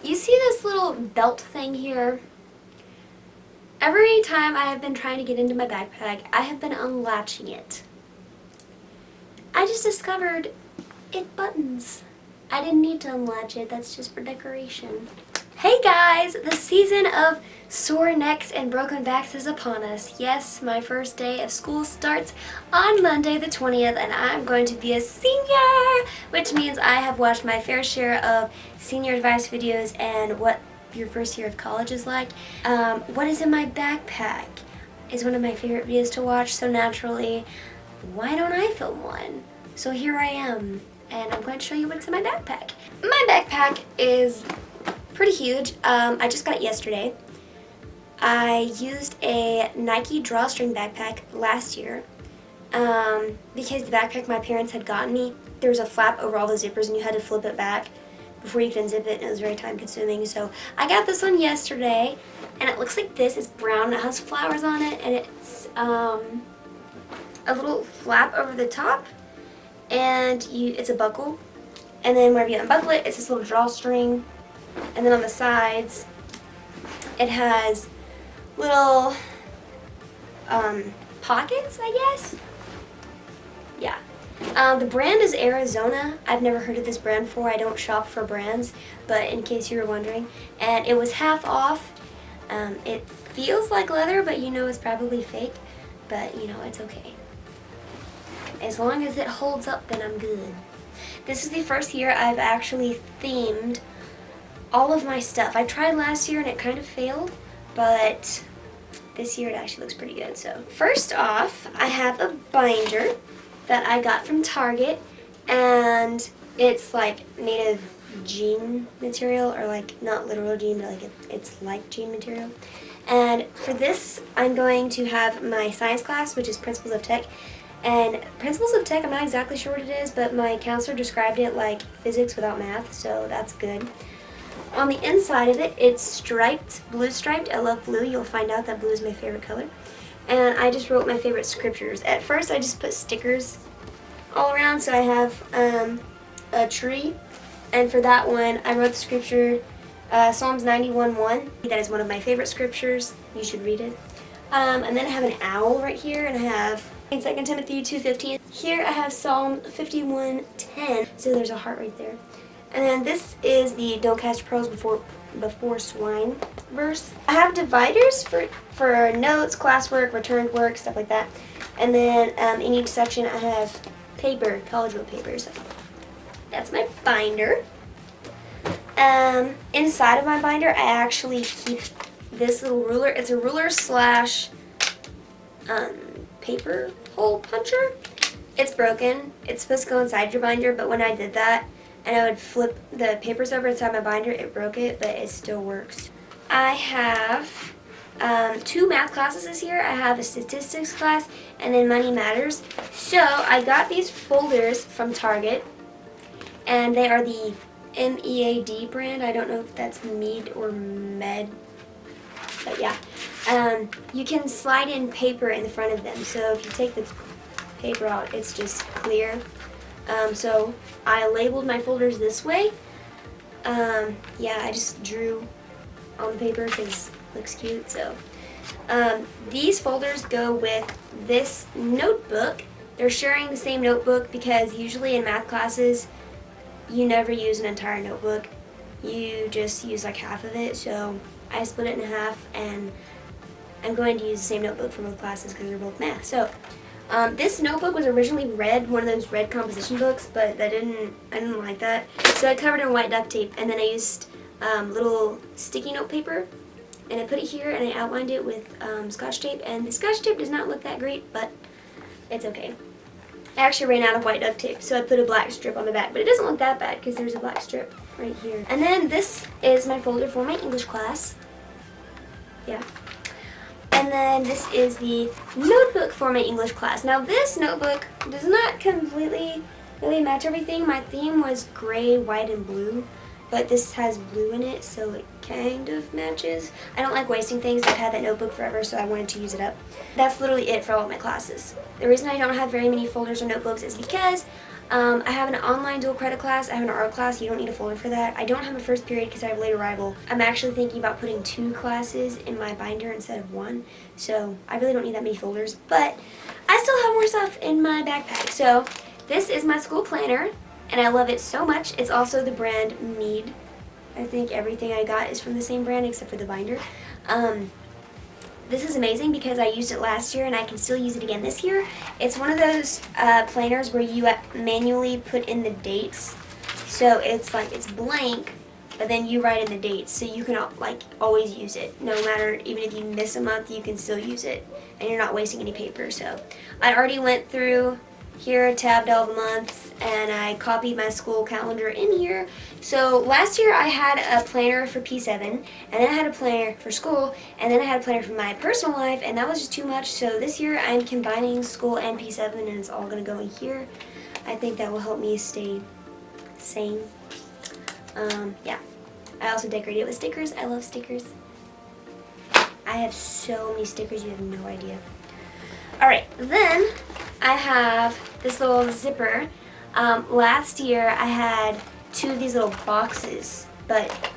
You see this little belt thing here? Every time I have been trying to get into my backpack, I have been unlatching it. I just discovered it buttons. I didn't need to unlatch it, that's just for decoration. Hey guys, the season of sore necks and broken backs is upon us. Yes, my first day of school starts on Monday the 20th and I'm going to be a senior, which means I have watched my fair share of senior advice videos and what your first year of college is like. What is in my backpack is one of my favorite videos to watch, so naturally, why don't I film one? So here I am, and I'm going to show you what's in my backpack. My backpack is pretty huge. I just got it yesterday. I used a Nike drawstring backpack last year because the backpack my parents had gotten me, there was a flap over all the zippers and you had to flip it back before you could unzip it, and it was very time consuming. So I got this one yesterday and it looks like this. It's brown and it has flowers on it, and it's a little flap over the top, and it's a buckle, and then whenever you unbuckle it, it's this little drawstring, and then on the sides it has little pockets, I guess. Yeah. The brand is Arizona. I've never heard of this brand before. I don't shop for brands, but in case you were wondering. And it was half off. It feels like leather, but you know it's probably fake. But you know, it's okay. As long as it holds up, then I'm good. This is the first year I've actually themed all of my stuff. I tried last year and it kind of failed, but this year it actually looks pretty good. So first off, I have a binder that I got from Target, and it's like made of jean material, or like not literal jean, but like it's like jean material. And for this, I'm going to have my science class, which is Principles of Tech. And Principles of Tech, I'm not exactly sure what it is, but my counselor described it like physics without math, so that's good. On the inside of it, it's striped, blue striped. I love blue. You'll find out that blue is my favorite color. And I just wrote my favorite scriptures. At first, I just put stickers all around, so I have a tree. And for that one, I wrote the scripture, Psalms 91:1. That is one of my favorite scriptures. You should read it. And then I have an owl right here, and I have 2 Timothy 2:15. Here I have Psalm 51:10. So there's a heart right there. And then this is the don't cast pearls before swine verse. I have dividers for notes, classwork, returned work, stuff like that. And then in each section I have paper, college road papers. That's my binder. Inside of my binder I actually keep this little ruler. It's a ruler slash paper hole puncher. It's broken. It's supposed to go inside your binder, but when I did that, and I would flip the papers over inside my binder, it broke it, but it still works. I have 2 math classes this year. I have a statistics class and then money matters. So I got these folders from Target, and they are the MEAD brand. I don't know if that's Mead or Med, but yeah. You can slide in paper in the front of them. So if you take the paper out, it's just clear. So I labeled my folders this way. Yeah, I just drew on the paper because it looks cute. So these folders go with this notebook. They're sharing the same notebook because usually in math classes you never use an entire notebook. You just use like half of it. So I split it in half, and I'm going to use the same notebook for both classes because they're both math. So this notebook was originally red, one of those red composition books, but I didn't like that. So I covered it in white duct tape, and then I used little sticky note paper, and I put it here, and I outlined it with Scotch tape. And the Scotch tape does not look that great, but it's okay. I actually ran out of white duct tape, so I put a black strip on the back, but it doesn't look that bad because there's a black strip right here. And then this is my folder for my English class. Yeah. And then this is the notebook for my English class. Now this notebook does not completely really match everything. My theme was gray, white, and blue, but this has blue in it, so it kind of matches. I don't like wasting things. I've had that notebook forever, so I wanted to use it up. That's literally it for all of my classes. The reason I don't have very many folders or notebooks is because I have an online dual credit class. I have an art class. You don't need a folder for that. I don't have a first period because I have late arrival. I'm actually thinking about putting 2 classes in my binder instead of 1. So I really don't need that many folders. But I still have more stuff in my backpack. So this is my school planner, and I love it so much. It's also the brand Mead. I think everything I got is from the same brand except for the binder. This is amazing because I used it last year and I can still use it again this year. It's one of those planners where you manually put in the dates. So it's like it's blank, but then you write in the dates. So you can like always use it. No matter, even if you miss a month, you can still use it. And you're not wasting any paper. So I already went through here, tabbed all the months, and I copied my school calendar in here. So last year I had a planner for P7, and then I had a planner for school, and then I had a planner for my personal life, and that was just too much. So this year I'm combining school and P7, and it's all going to go in here. I think that will help me stay sane. Yeah. I also decorated it with stickers. I love stickers. I have so many stickers, you have no idea. Alright, then I have this little zipper. Last year I had 2 of these little boxes, but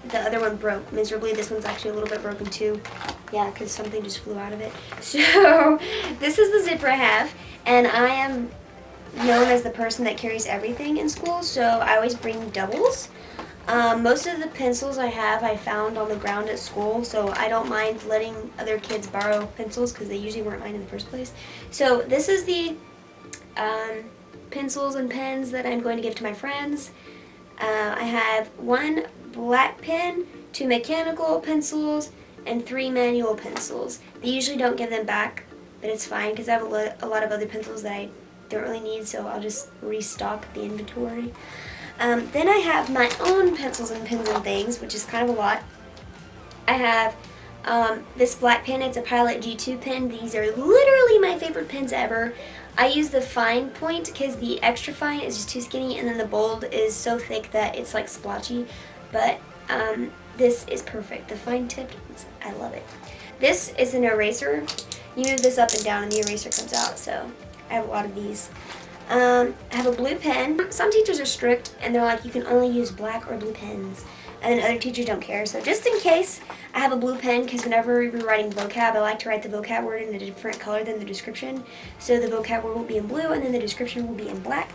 the other one broke miserably. This one's actually a little bit broken too. Yeah, because something just flew out of it. So this is the zipper I have, and I am known as the person that carries everything in school, so I always bring doubles. Most of the pencils I have I found on the ground at school, so I don't mind letting other kids borrow pencils because they usually weren't mine in the first place. So this is the pencils and pens that I'm going to give to my friends. I have 1 black pen, 2 mechanical pencils, and 3 manual pencils. They usually don't give them back, but it's fine because I have a lot of other pencils that I don't really need, so I'll just restock the inventory. Then I have my own pencils and pens and things, which is kind of a lot. I have this black pen. It's a Pilot G2 pen. These are literally my favorite pens ever. I use the fine point because the extra fine is just too skinny, and then the bold is so thick that it's like splotchy. But this is perfect. The fine tipped, I love it. This is an eraser. You move this up and down and the eraser comes out, so I have a lot of these. I have a blue pen. Some teachers are strict and they're like, you can only use black or blue pens. And then other teachers don't care. So just in case, I have a blue pen because whenever we're writing vocab, I like to write the vocab word in a different color than the description. So the vocab word will be in blue and then the description will be in black.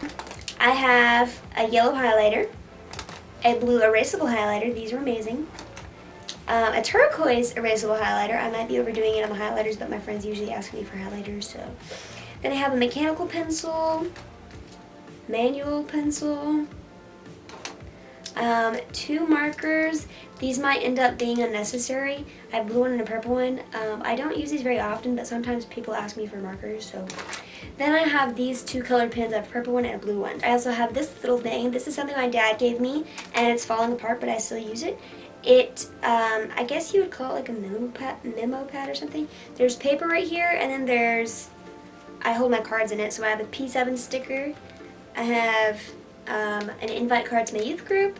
I have a yellow highlighter, a blue erasable highlighter. These are amazing. A turquoise erasable highlighter. I might be overdoing it on the highlighters, but my friends usually ask me for highlighters, so. Then I have a mechanical pencil, manual pencil, 2 markers. These might end up being unnecessary. I have a blue one and a purple one. I don't use these very often, but sometimes people ask me for markers, so. Then I have these 2 colored pens. I have a purple one and a blue one. I also have this little thing. This is something my dad gave me, and it's falling apart, but I still use it. I guess you would call it like a memo pad or something. There's paper right here, and then there's, I hold my cards in it, so I have a P7 sticker. I have an invite card to my youth group.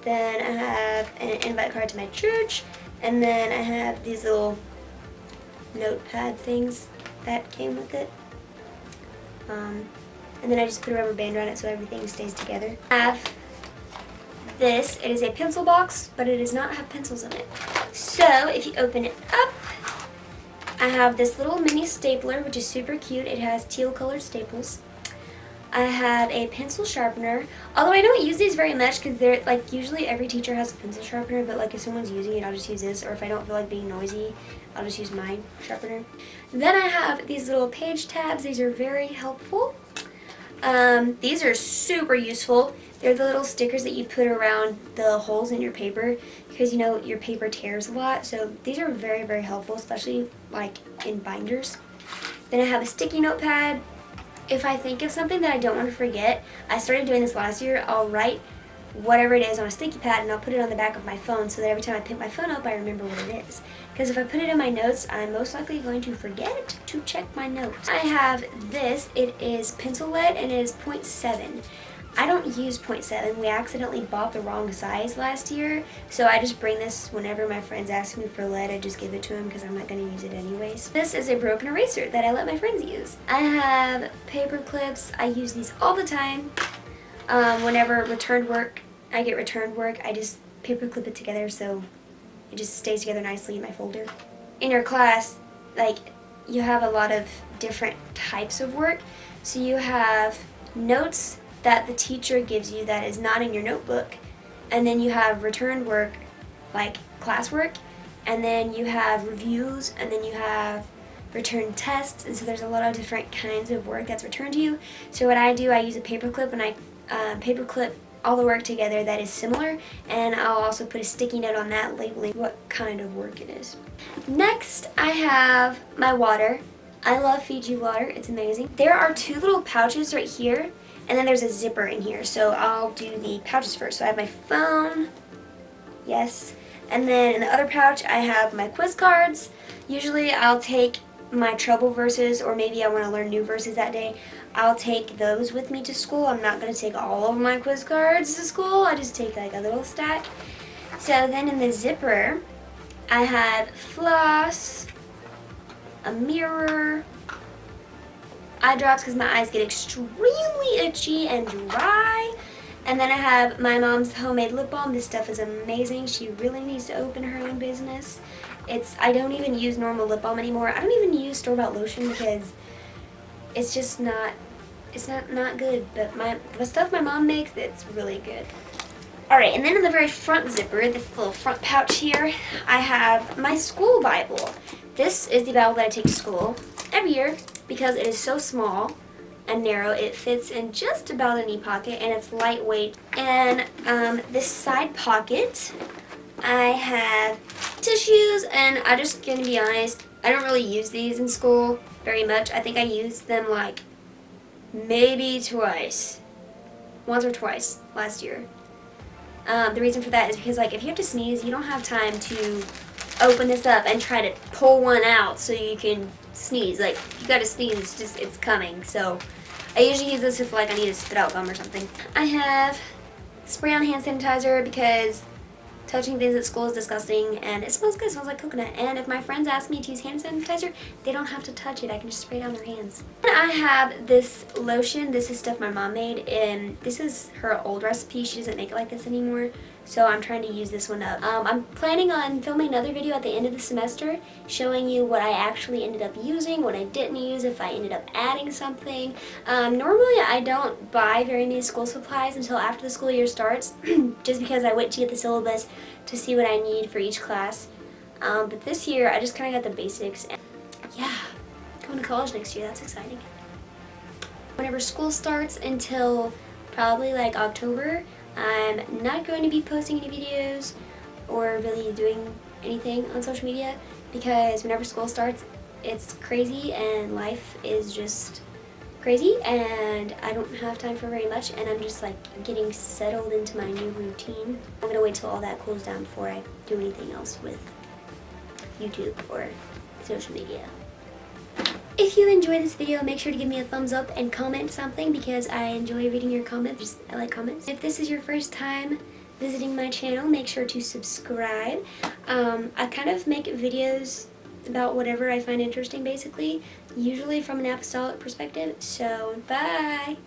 Then I have an invite card to my church. And then I have these little notepad things that came with it. And then I just put a rubber band around it so everything stays together. I have this. It is a pencil box, but it does not have pencils in it. So if you open it up, I have this little mini stapler, which is super cute. It has teal colored staples. I have a pencil sharpener, although I don't use these very much because they're like, usually every teacher has a pencil sharpener, but like if someone's using it, I'll just use this, or if I don't feel like being noisy, I'll just use my sharpener. Then I have these little page tabs. These are very helpful. These are super useful. They're the little stickers that you put around the holes in your paper because, you know, your paper tears a lot. So these are very, very helpful, especially like in binders. Then I have a sticky notepad. If I think of something that I don't want to forget, I started doing this last year, I'll write whatever it is on a sticky pad and I'll put it on the back of my phone so that every time I pick my phone up, I remember what it is. Because if I put it in my notes, I'm most likely going to forget to check my notes. I have this. It is pencil lead and it is 0.7. I don't use .7. We accidentally bought the wrong size last year, so I just bring this whenever my friends ask me for lead. I just give it to them because I'm not going to use it anyways. This is a broken eraser that I let my friends use. I have paper clips. I use these all the time. Whenever I get returned work, I just paper clip it together so it just stays together nicely in my folder. In your class, like, you have a lot of different types of work. So you have notes that the teacher gives you that is not in your notebook, and then you have returned work like classwork, and then you have reviews, and then you have return tests, and so there's a lot of different kinds of work that's returned to you. So what I do, I use a paper clip, and I paper clip all the work together that is similar, and I'll also put a sticky note on that labeling what kind of work it is. Next, I have my water. I love Fiji water, it's amazing. There are two little pouches right here, and then there's a zipper in here, so I'll do the pouches first. So I have my phone, yes, and then in the other pouch I have my quiz cards. Usually I'll take my trouble verses, or maybe I want to learn new verses that day. I'll take those with me to school. I'm not going to take all of my quiz cards to school. I just take like a little stack. So then in the zipper, I have floss, a mirror, eye drops because my eyes get extremely itchy and dry, and then I have my mom's homemade lip balm. This stuff is amazing. She really needs to open her own business. I don't even use normal lip balm anymore. I don't even use store-bought lotion because it's just not good, but the stuff my mom makes, it's really good. Alright, and then in the very front zipper, this little front pouch here, I have my school Bible. This is the Bible that I take to school every year because it is so small and narrow. It fits in just about a knee pocket, and it's lightweight. And this side pocket, I have tissues, and I'm just going to be honest, I don't really use these in school very much. I think I used them like maybe once or twice last year. The reason for that is because, like, if you have to sneeze, you don't have time to open this up and try to pull one out so you can sneeze. Like, if you gotta sneeze, it's coming. So I usually use this if, like, I need to spit out gum or something. I have spray on hand sanitizer because touching things at school is disgusting, and it smells good. It smells like coconut. And if my friends ask me to use hand sanitizer, they don't have to touch it. I can just spray it on their hands. And I have this lotion. This is stuff my mom made, and this is her old recipe. She doesn't make it like this anymore, so I'm trying to use this one up. I'm planning on filming another video at the end of the semester showing you what I actually ended up using, what I didn't use, if I ended up adding something. Normally I don't buy very many school supplies until after the school year starts just because I wait to get the syllabus to see what I need for each class. But this year I just kind of got the basics, and yeah, going to college next year, that's exciting. Whenever school starts until probably like October, I'm not going to be posting any videos or really doing anything on social media because whenever school starts, it's crazy and life is just crazy and I don't have time for very much, and I'm just like getting settled into my new routine. I'm going to wait till all that cools down before I do anything else with YouTube or social media. If you enjoyed this video, make sure to give me a thumbs up and comment something because I enjoy reading your comments. I like comments. If this is your first time visiting my channel, make sure to subscribe. I kind of make videos about whatever I find interesting, basically, usually from an apostolic perspective. So, bye!